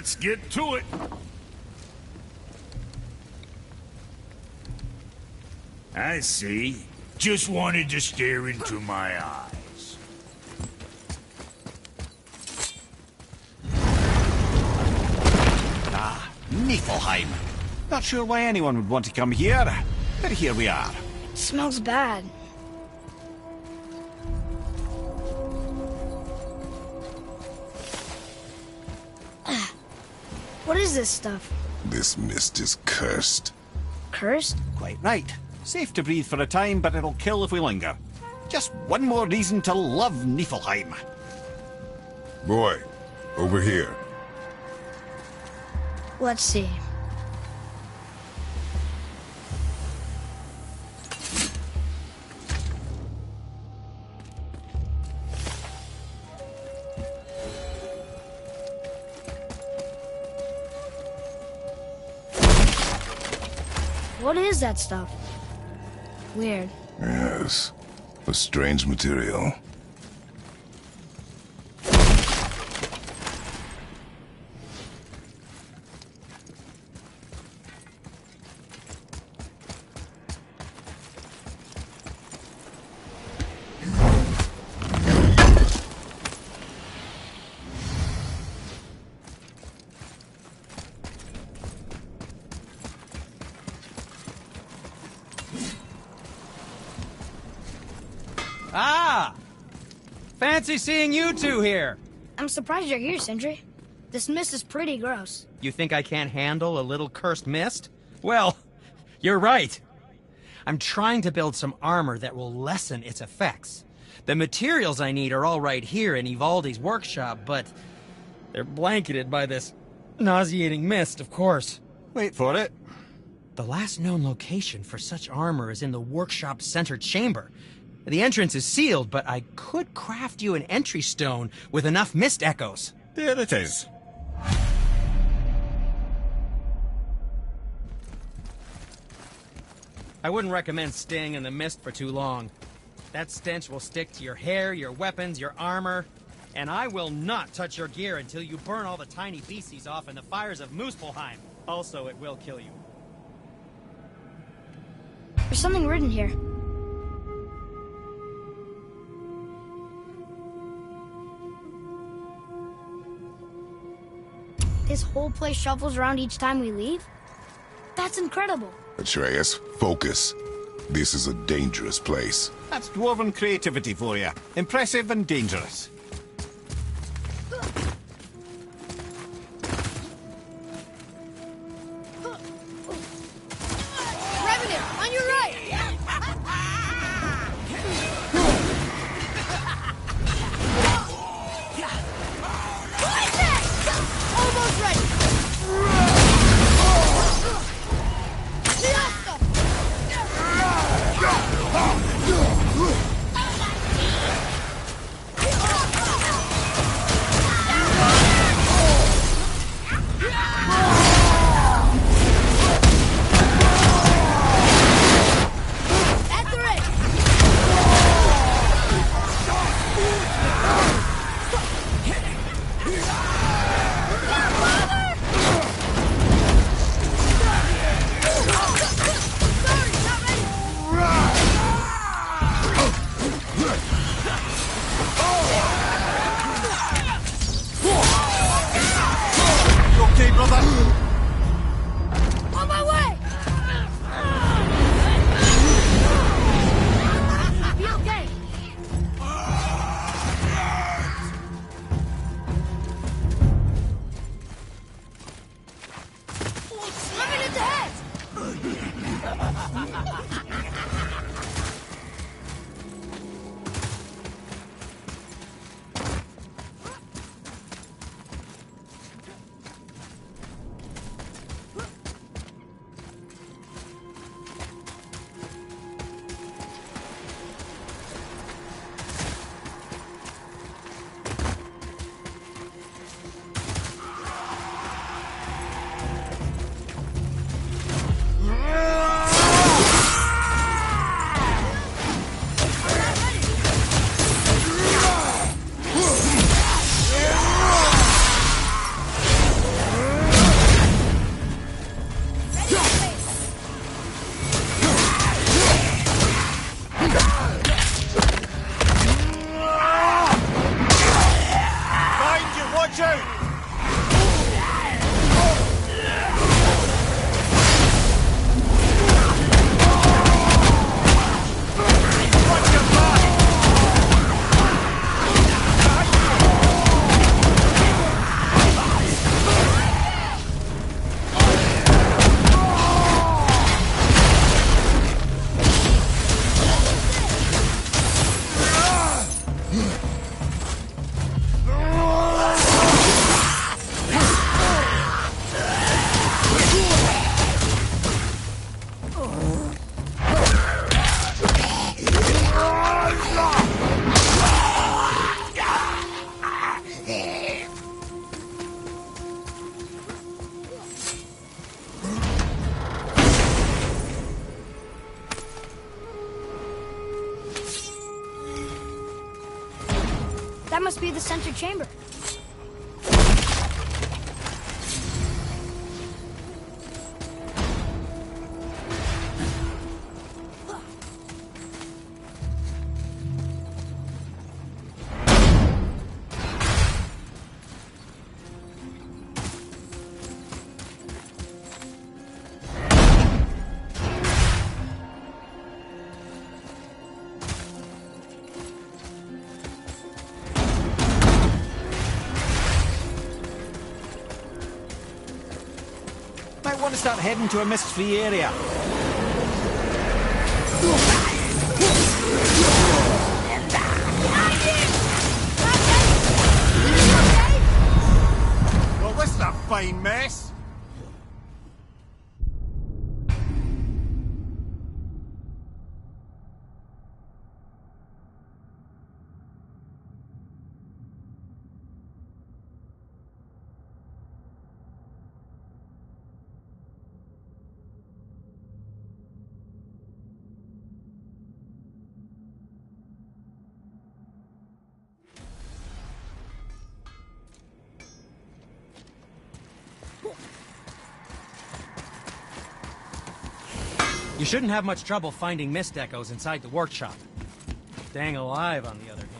Let's get to it. I see. Just wanted to stare into my eyes. Ah, Niflheim. Not sure why anyone would want to come here, but here we are. It smells bad. What is this stuff? This mist is cursed. Cursed? Quite right. Safe to breathe for a time, but it'll kill if we linger. Just one more reason to love Niflheim. Boy, over here. Let's see. What is that stuff? Weird. Yes, a strange material. Ah! Fancy seeing you two here. I'm surprised you're here, Sindri. This mist is pretty gross. You think I can't handle a little cursed mist? Well, you're right. I'm trying to build some armor that will lessen its effects. The materials I need are all right here in Ivaldi's workshop, but they're blanketed by this nauseating mist, of course. Wait for it. The last known location for such armor is in the workshop's center chamber. The entrance is sealed, but I could craft you an entry stone with enough mist echoes. There it is. I wouldn't recommend staying in the mist for too long. That stench will stick to your hair, your weapons, your armor, and I will not touch your gear until you burn all the tiny beasties off in the fires of Muspelheim. Also, it will kill you. There's something written here. This whole place shuffles around each time we leave? That's incredible. Atreus, focus. This is a dangerous place. That's dwarven creativity for you. Impressive and dangerous. Revenant, on your right! Almost ready! That must be the center chamber. Might want to start heading to a mist-free area. Well, this is a fine mess. You shouldn't have much trouble finding mist echoes inside the workshop. Staying alive, on the other hand.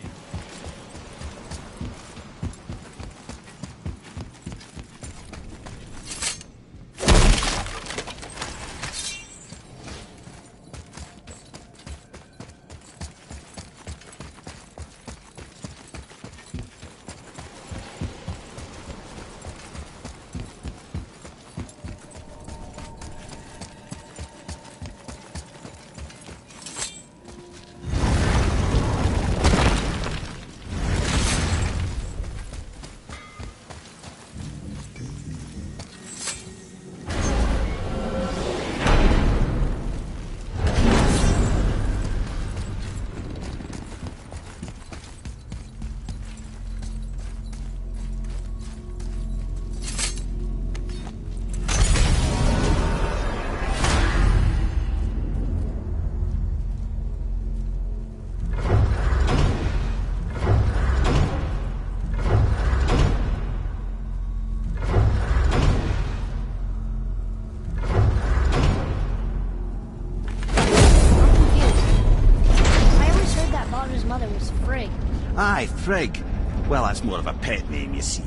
Aye, Frigg. Well, that's more of a pet name, you see.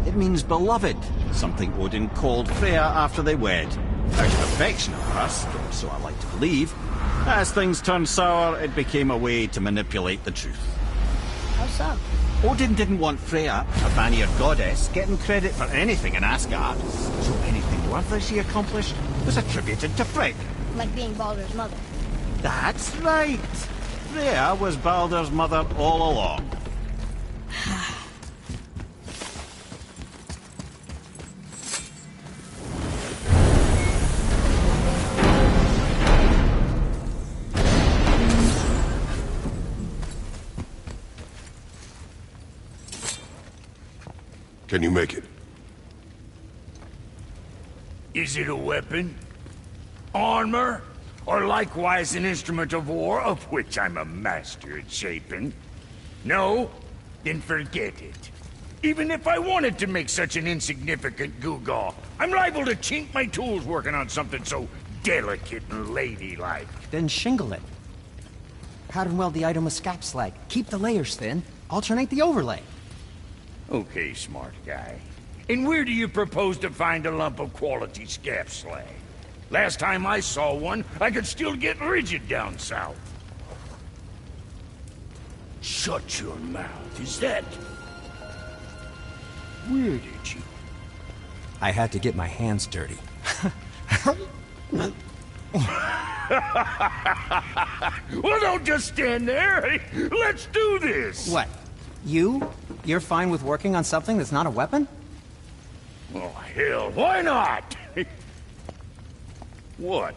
It means beloved, something Odin called Freya after they wed. Out of affection, of course, or so I like to believe. As things turned sour, it became a way to manipulate the truth. How so? Odin didn't want Freya, a Vanir goddess, getting credit for anything in Asgard. So anything worthy she accomplished was attributed to Frigg. Like being Baldur's mother. That's right. Freya was Baldur's mother all along. Can you make it? Is it a weapon? Armor? Or likewise an instrument of war, of which I'm a master at shaping? No? Then forget it. Even if I wanted to make such an insignificant gewgaw, I'm liable to chink my tools working on something so delicate and ladylike. Then shingle it. Pattern weld the item with scap slag. Keep the layers thin. Alternate the overlay. Okay, smart guy. And where do you propose to find a lump of quality scap slag? Last time I saw one, I could still get rigid down south. Shut your mouth, is that... Where did you... I had to get my hands dirty. Well, don't just stand there. Let's do this. What? You're fine with working on something that's not a weapon? Oh, hell, why not? What?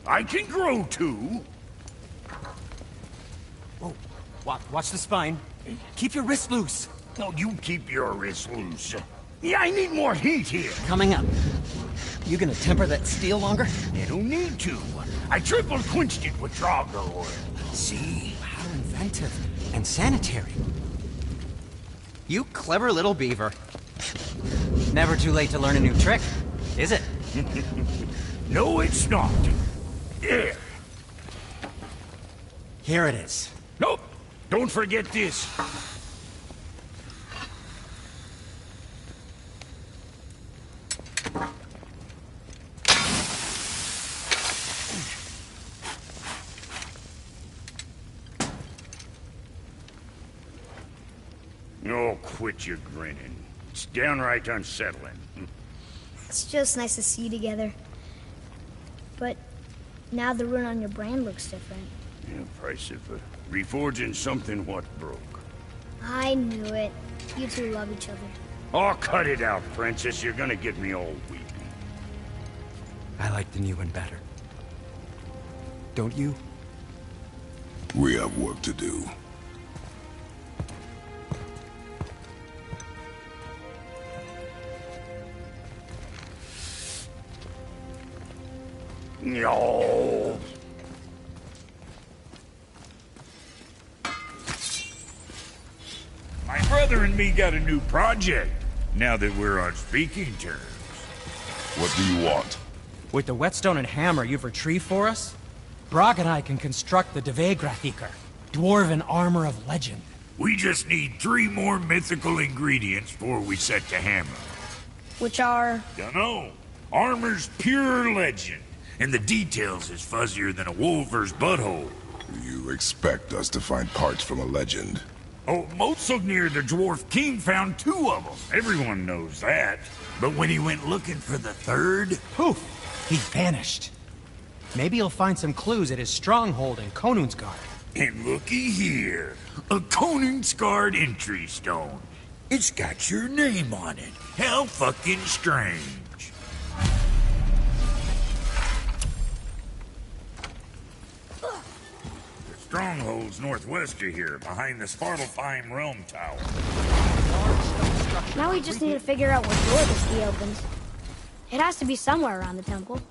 I can grow too. Oh, watch the spine. Keep your wrist loose. No, you keep your wrist loose. Yeah, I need more heat here. Coming up. You gonna temper that steel longer? You don't need to. I triple quenched it with Drago oil. See? How inventive. And sanitary. You clever little beaver. Never too late to learn a new trick, is it? No, it's not. Here. Here it is. Nope. Don't forget this. Oh, quit your grinning. It's downright unsettling. It's just nice to see you together. But now the rune on your brand looks different. Yeah, price of reforging something what broke. I knew it. You two love each other. Oh, cut it out, Princess. You're gonna get me all weepy. I like the new one better. Don't you? We have work to do. No. My brother and me got a new project, now that we're on speaking terms. What do you want? With the whetstone and hammer you've retrieved for us, Brog and I can construct the Devegrathikar, dwarven armor of legend. We just need 3 more mythical ingredients before we set to hammer. Which are... Dunno. Armor's pure legend, and the details is fuzzier than a wolver's butthole. You expect us to find parts from a legend? Oh, Motsognir the Dwarf King found 2 of them. Everyone knows that. But when he went looking for the 3rd... Poof! He vanished. Maybe he'll find some clues at his stronghold in Konunsgard. And looky here. A Konunsgard entry stone. It's got your name on it. How fucking strange. Stronghold's northwest of here, behind the Svartalfheim Realm Tower. Now we just need to figure out what door this key opens. It has to be somewhere around the temple.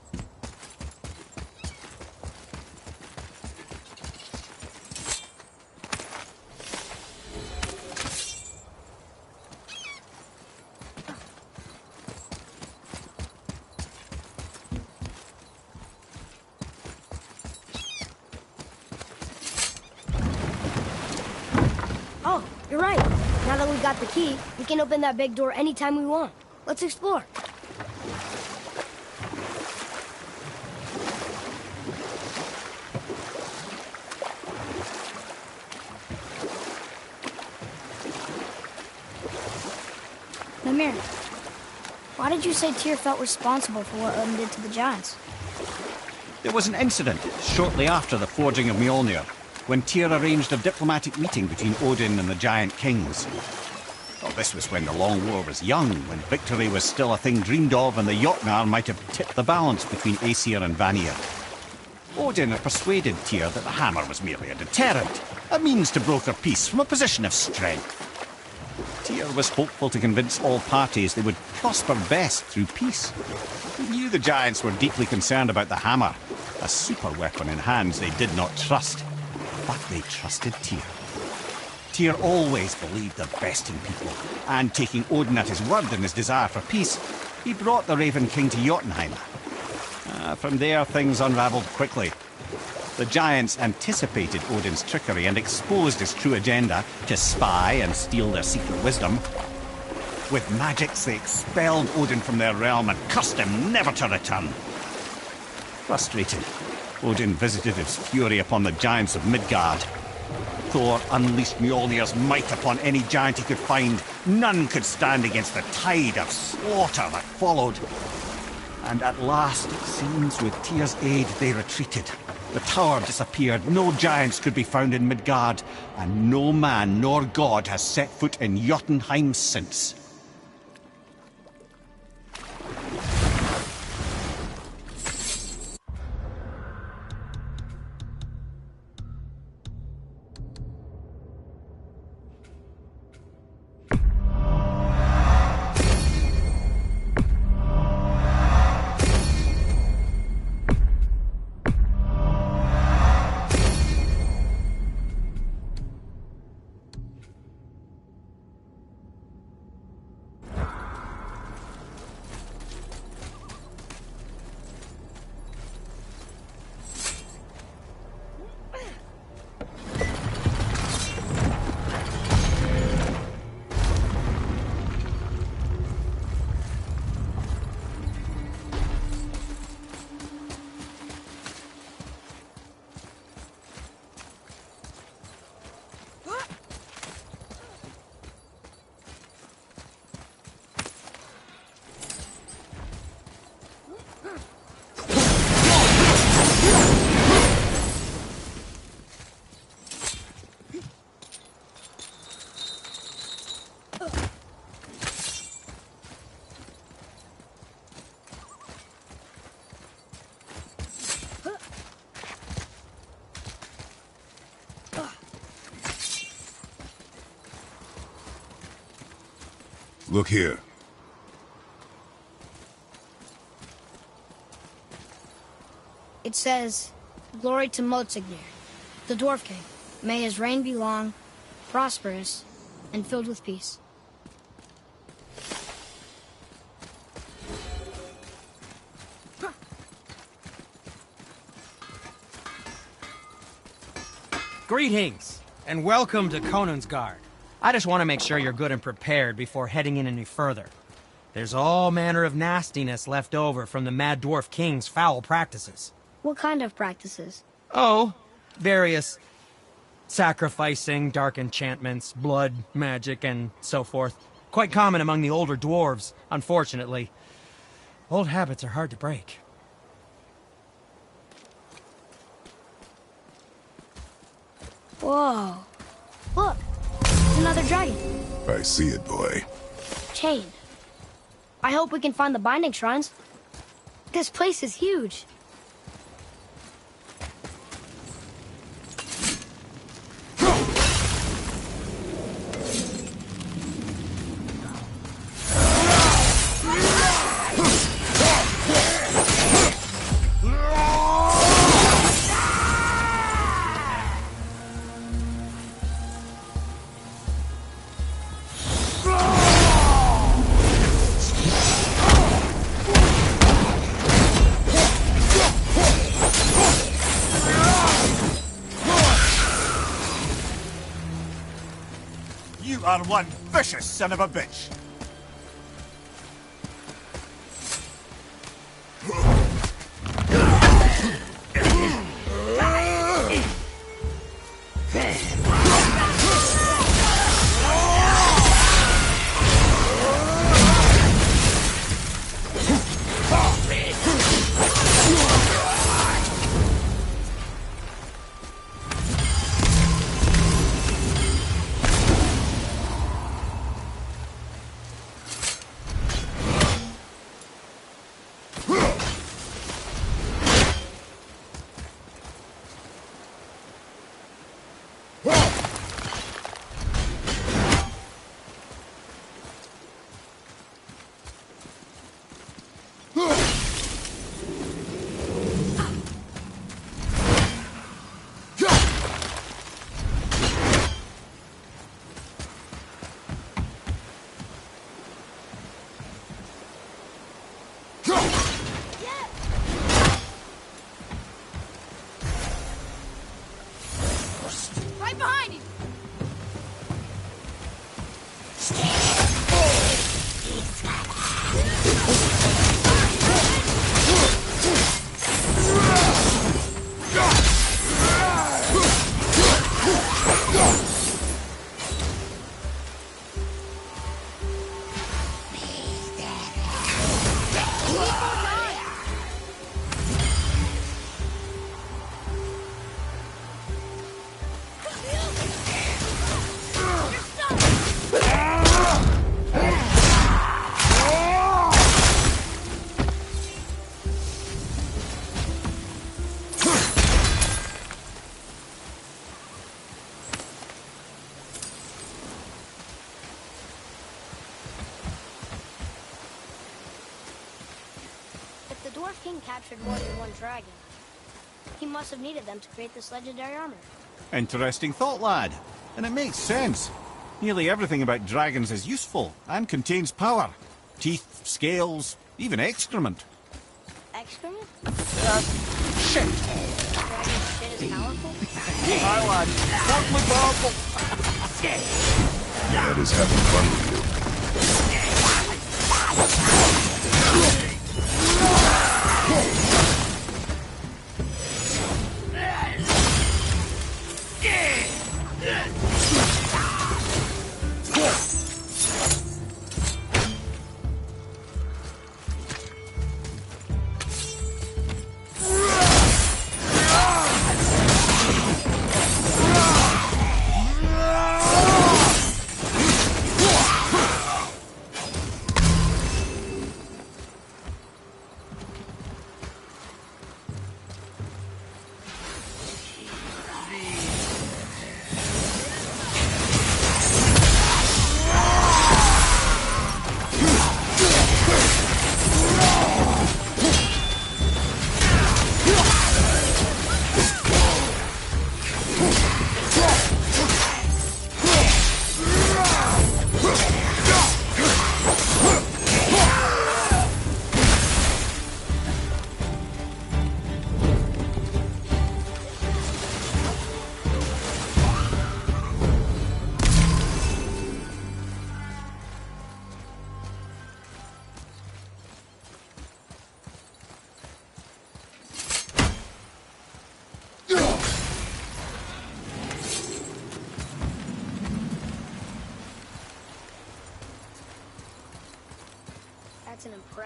Oh, you're right. Now that we've got the key, we can open that big door anytime we want. Let's explore. Namir, why did you say Tyr felt responsible for what Odin did to the giants? There was an incident shortly after the forging of Mjolnir, when Tyr arranged a diplomatic meeting between Odin and the giant kings. Well, this was when the Long War was young, when victory was still a thing dreamed of, and the Jotnar might have tipped the balance between Aesir and Vanir. Odin had persuaded Tyr that the hammer was merely a deterrent, a means to broker peace from a position of strength. Tyr was hopeful to convince all parties they would prosper best through peace. He knew the giants were deeply concerned about the hammer, a super weapon in hands they did not trust. But they trusted Tyr. Tyr always believed the best in people, and taking Odin at his word in his desire for peace, he brought the Raven King to Jotunheim. From there, things unravelled quickly. The giants anticipated Odin's trickery and exposed his true agenda to spy and steal their secret wisdom. With magics, they expelled Odin from their realm and cursed him never to return. Frustrated, Odin visited his fury upon the giants of Midgard. Thor unleashed Mjolnir's might upon any giant he could find. None could stand against the tide of slaughter that followed. And at last, it seems, with Tyr's aid, they retreated. The tower disappeared, no giants could be found in Midgard, and no man nor god has set foot in Jotunheim since. Look here. It says, "Glory to Motsignir, the Dwarf King. May his reign be long, prosperous, and filled with peace." Greetings, and welcome to Conan's Guard. I just want to make sure you're good and prepared before heading in any further. There's all manner of nastiness left over from the Mad Dwarf King's foul practices. What kind of practices? Oh, various sacrificing, dark enchantments, blood, magic, and so forth. Quite common among the older dwarves, unfortunately. Old habits are hard to break. Whoa. Look, it's another dragon. I see it, boy. Chain. I hope we can find the binding shrines. This place is huge. You are one vicious son of a bitch. Right behind you! If the Dwarf King captured more than one dragon, he must have needed them to create this legendary armor. Interesting thought, lad. And it makes sense. Nearly everything about dragons is useful and contains power. Teeth, scales, even excrement. Excrement? Shit! Dragon shit is powerful? Aye, lad. Totally powerful. That is having fun with you.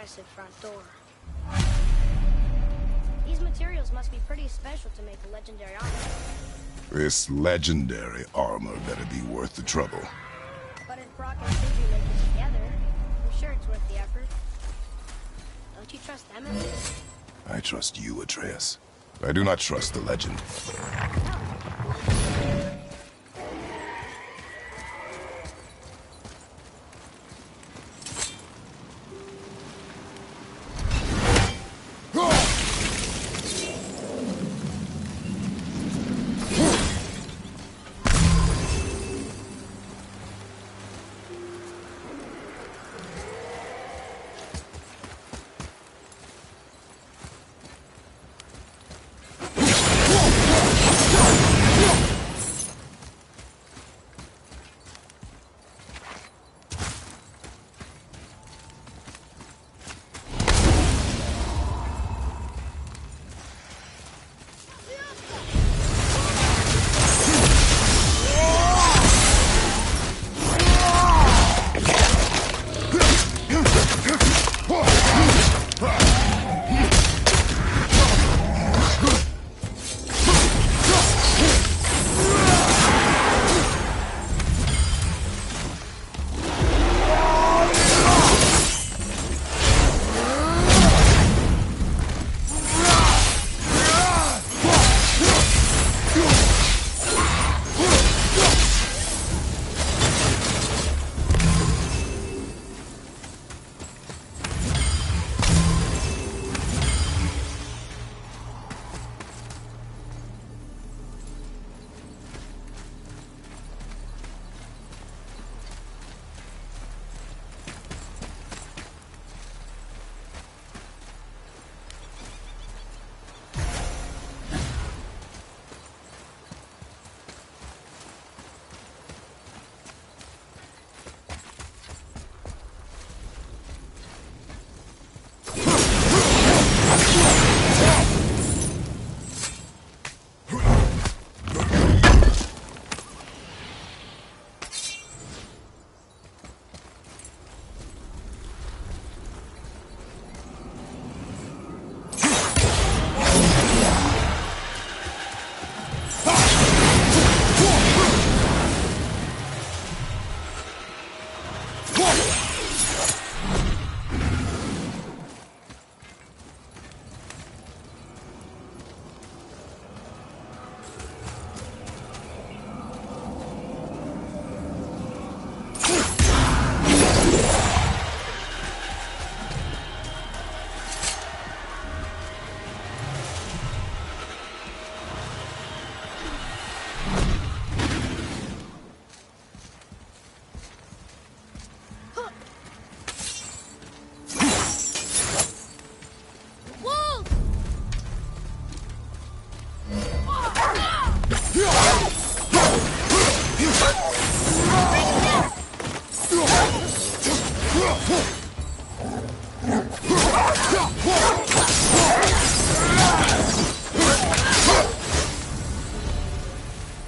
impressive front door. These materials must be pretty special to make a legendary armor. This legendary armor better be worth the trouble. But if Brock and Sindri make it together, I'm sure it's worth the effort. Don't you trust them at least? I trust you, Atreus. I do not trust the legend.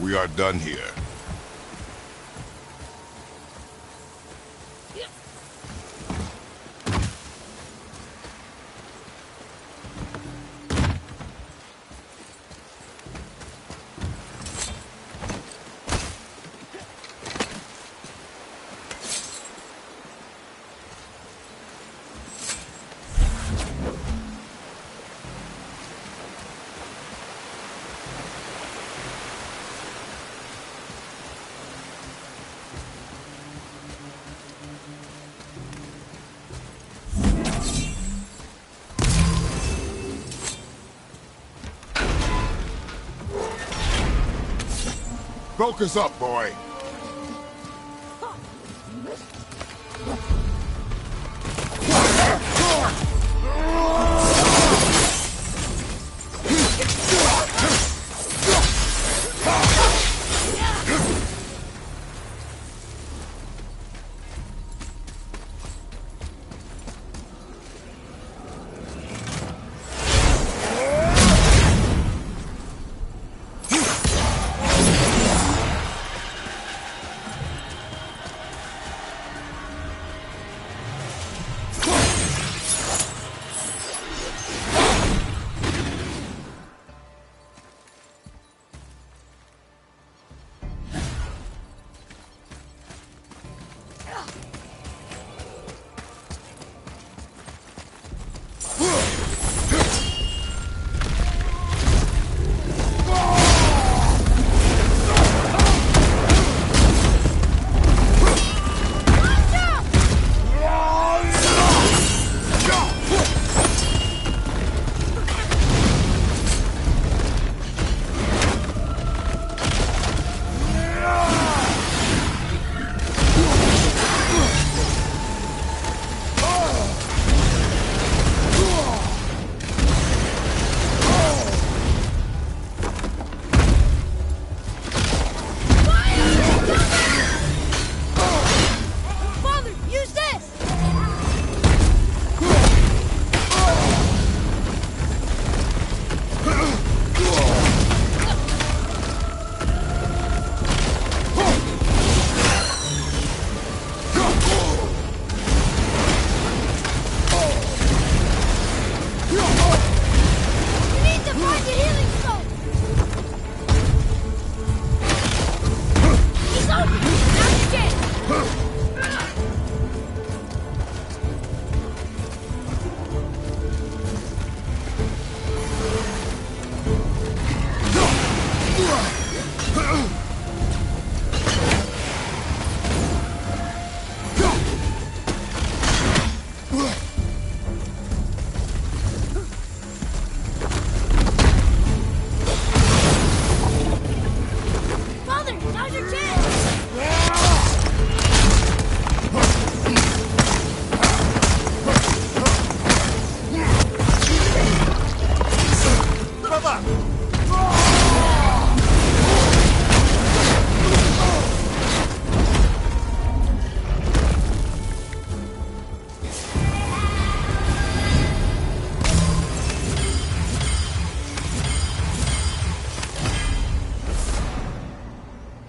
We are done here. Focus up, boy.